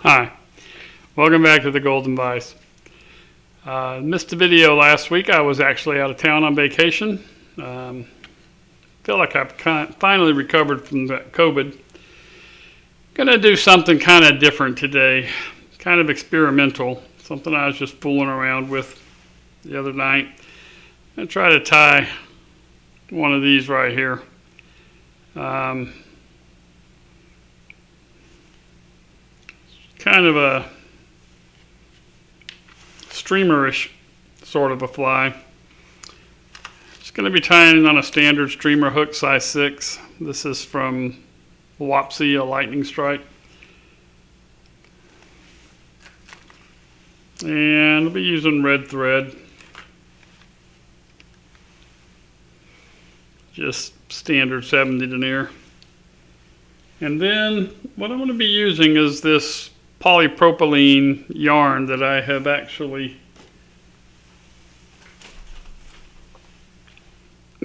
Hi, welcome back to the Golden Vice. Missed a video last week. I was actually out of town on vacation. Feel like I've finally recovered from that COVID. Gonna do something kind of different today, kind of experimental, something I was just fooling around with the other night. I'm gonna try to tie one of these right here. Kind of a streamerish sort of a fly. Just going to be tying on a standard streamer hook size 6. This is from Wapsi, a lightning strike. And I'll be using red thread. Just standard 70 denier. And then what I'm going to be using is this polypropylene yarn that I have actually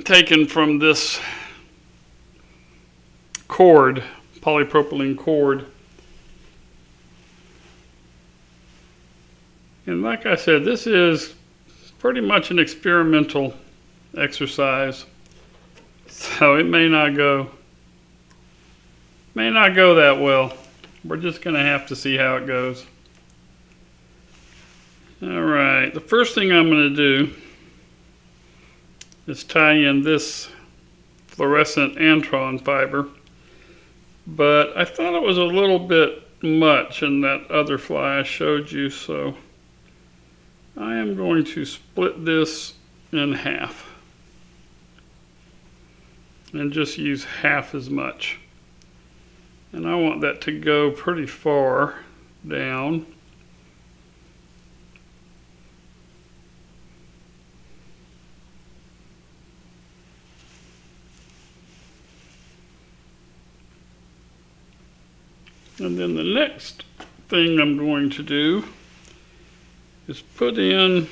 taken from this cord, polypropylene cord. And like I said, this is pretty much an experimental exercise, so it may not go that well. We're just going to have to see how it goes. Alright, the first thing I'm going to do is tie in this fluorescent antron fiber. But I thought it was a little bit much in that other fly I showed you, so I am going to split this in half and just use half as much. And I want that to go pretty far down. And then the next thing I'm going to do is put in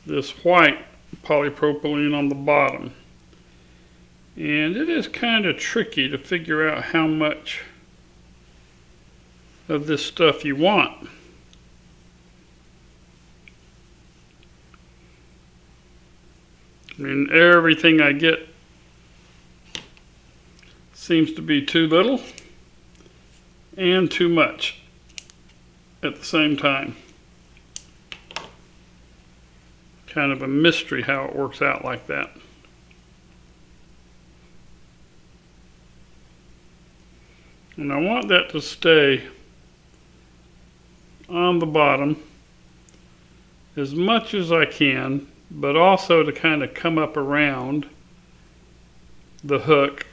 this white polypropylene on the bottom. And it is kind of tricky to figure out how much of this stuff you want. I mean, everything I get seems to be too little and too much at the same time. Kind of a mystery how it works out like that. And I want that to stay on the bottom as much as I can, but also to kind of come up around the hook.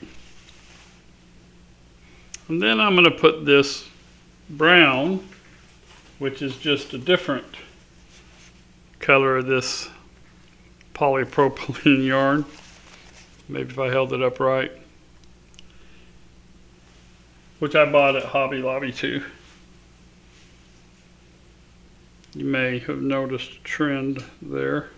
And then I'm going to put this brown, which is just a different color of this polypropylene yarn. Maybe if I held it up right. Which I bought at Hobby Lobby too. You may have noticed a trend there.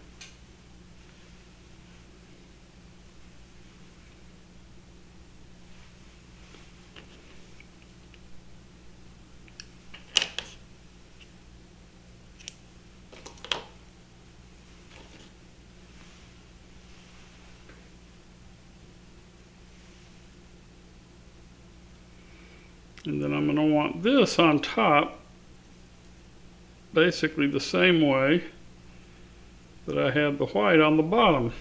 And then I'm going to want this on top, basically the same way that I had the white on the bottom.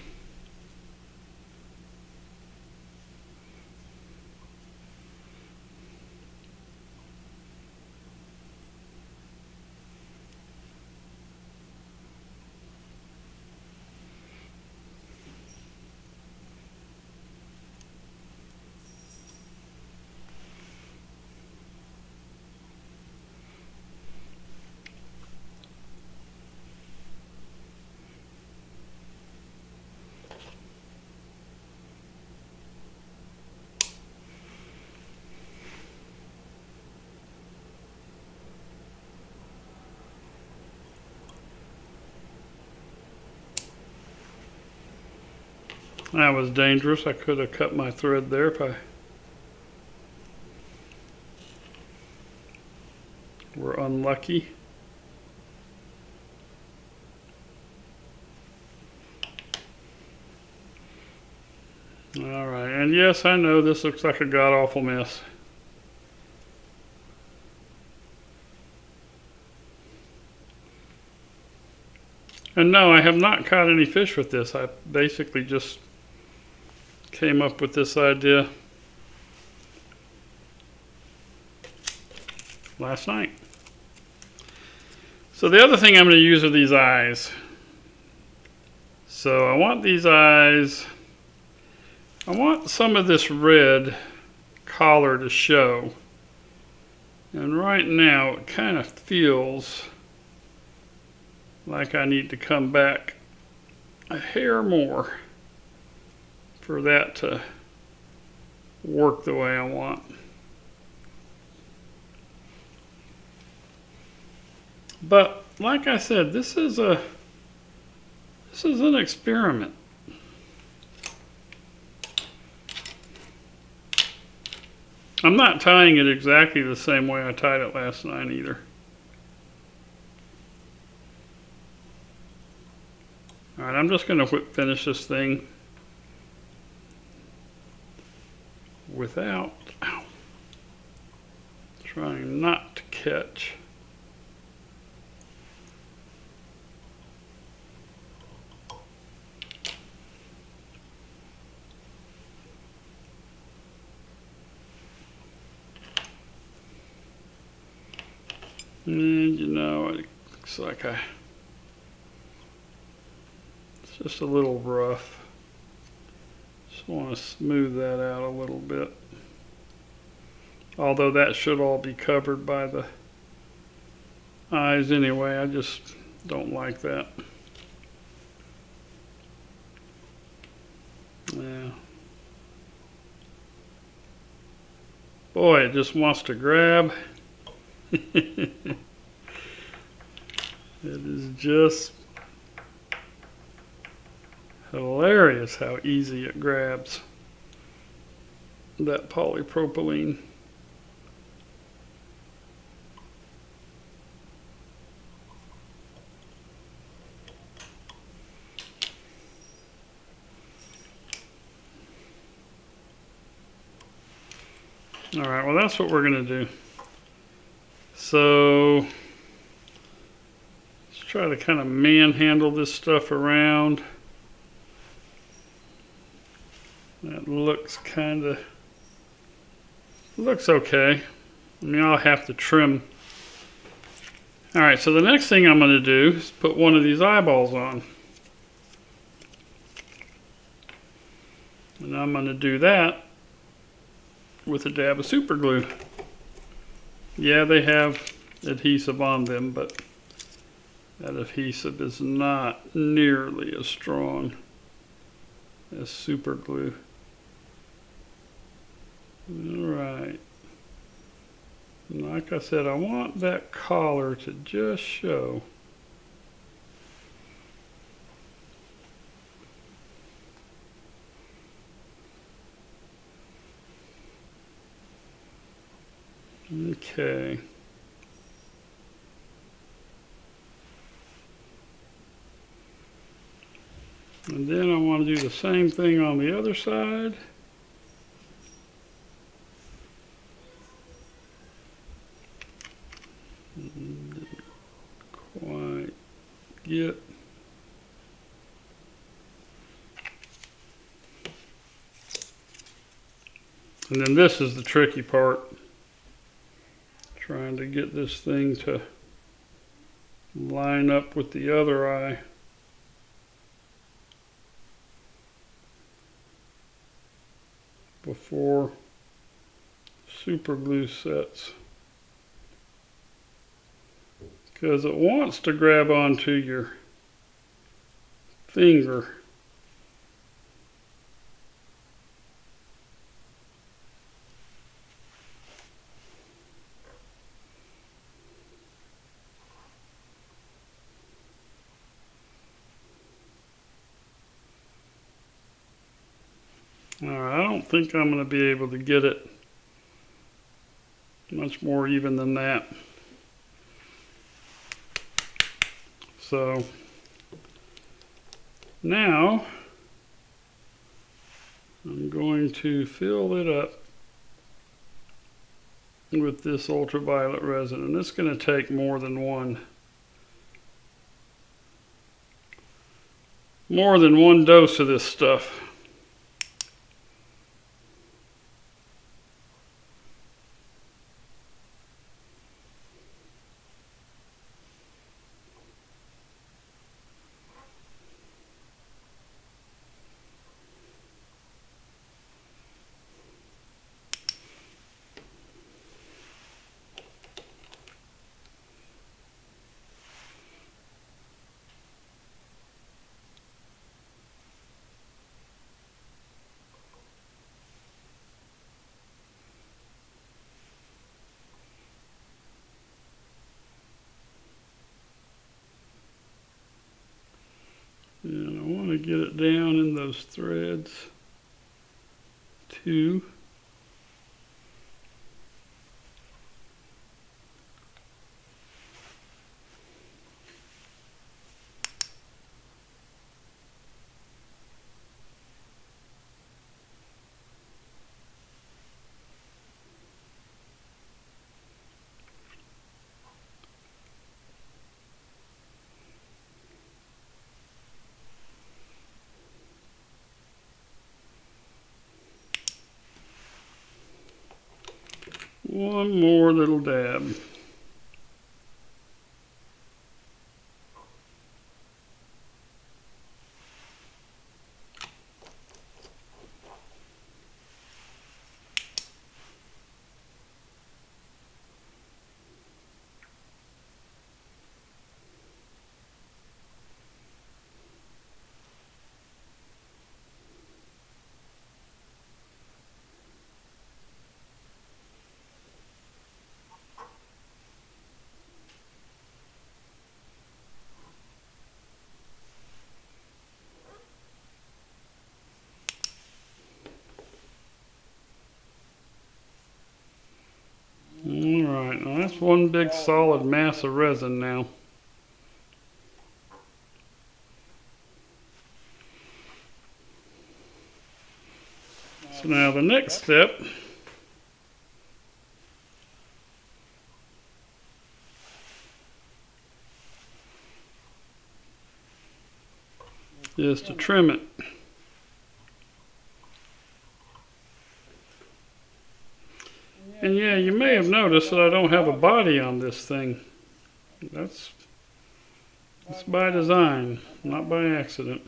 That was dangerous. I could have cut my thread there if I we're unlucky. All right, and yes, I know this looks like a god-awful mess. And no, I have not caught any fish with this. I basically just came up with this idea last night. So the other thing I'm going to use are these eyes. So I want these eyes, I want some of this red collar to show. And right now it kind of feels like I need to come back a hair more for that to work the way I want. But like I said, this is an experiment. I'm not tying it exactly the same way I tied it last night either. All right, I'm just going to finish this thing without trying not to catch. And you know, it looks like it's just a little rough. Just want to smooth that out a little bit. Although that should all be covered by the eyes anyway, I just don't like that. Yeah. Boy, it just wants to grab. It is just hilarious how easy it grabs that polypropylene. All right, well, that's what we're going to do. So let's try to kind of manhandle this stuff around. That looks okay. I mean, I'll have to trim. All right, so the next thing I'm going to do is put one of these eyeballs on. And I'm going to do that with a dab of super glue. Yeah, they have adhesive on them, but that adhesive is not nearly as strong as super glue. All right. And like I said, I want that collar to just show. Okay. And then I want to do the same thing on the other side. Didn't quite get. And then this is the tricky part. Trying to get this thing to line up with the other eye. Before super glue sets. Because it wants to grab onto your finger. All right, I don't think I'm going to be able to get it much more even than that. So now I'm going to fill it up with this ultraviolet resin, and it's going to take more than one dose of this stuff. And I want to get it down in those threads too. One more little dab. Alright, now that's one big solid mass of resin now. So now the next step is to trim it. And yeah, you may have noticed that I don't have a body on this thing. That's by design, not by accident.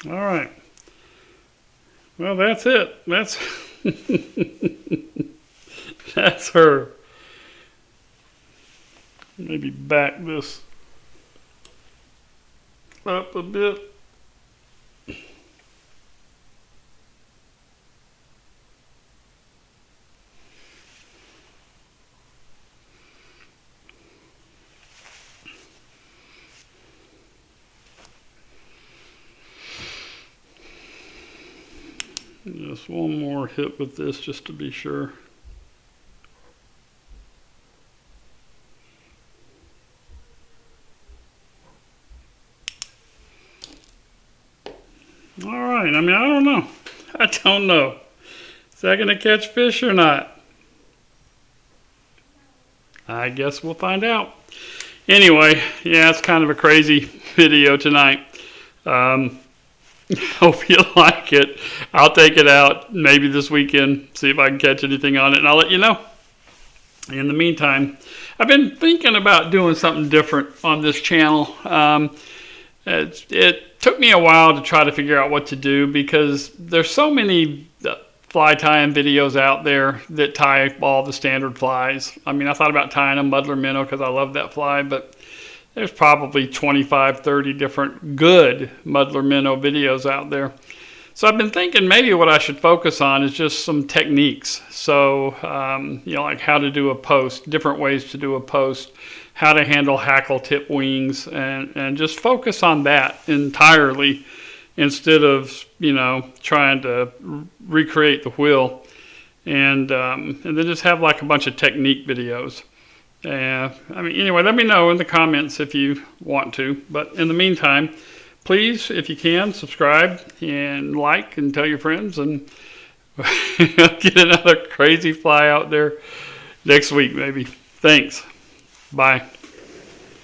All right. Well, that's it. That's that's her. Maybe back this up a bit. Just one more hit with this just to be sure. All right, I mean, I don't know. I don't know. Is that going to catch fish or not? I guess we'll find out. Anyway, yeah, it's kind of a crazy video tonight. Hope you like it. I'll take it out maybe this weekend, see if I can catch anything on it, and I'll let you know. In the meantime, I've been thinking about doing something different on this channel. It took me a while to try to figure out what to do because there's so many fly tying videos out there that tie all the standard flies. I mean, I thought about tying a muddler minnow because I love that fly, but there's probably 25, 30 different good muddler minnow videos out there. So I've been thinking maybe what I should focus on is just some techniques. So, like how to do a post, different ways to do a post, how to handle hackle tip wings, and just focus on that entirely instead of, trying to recreate the wheel. And then just have like a bunch of technique videos. Anyway, let me know in the comments if you want to. But in the meantime, please, if you can, subscribe and like and tell your friends, and get another crazy fly out there next week maybe. Thanks. Bye.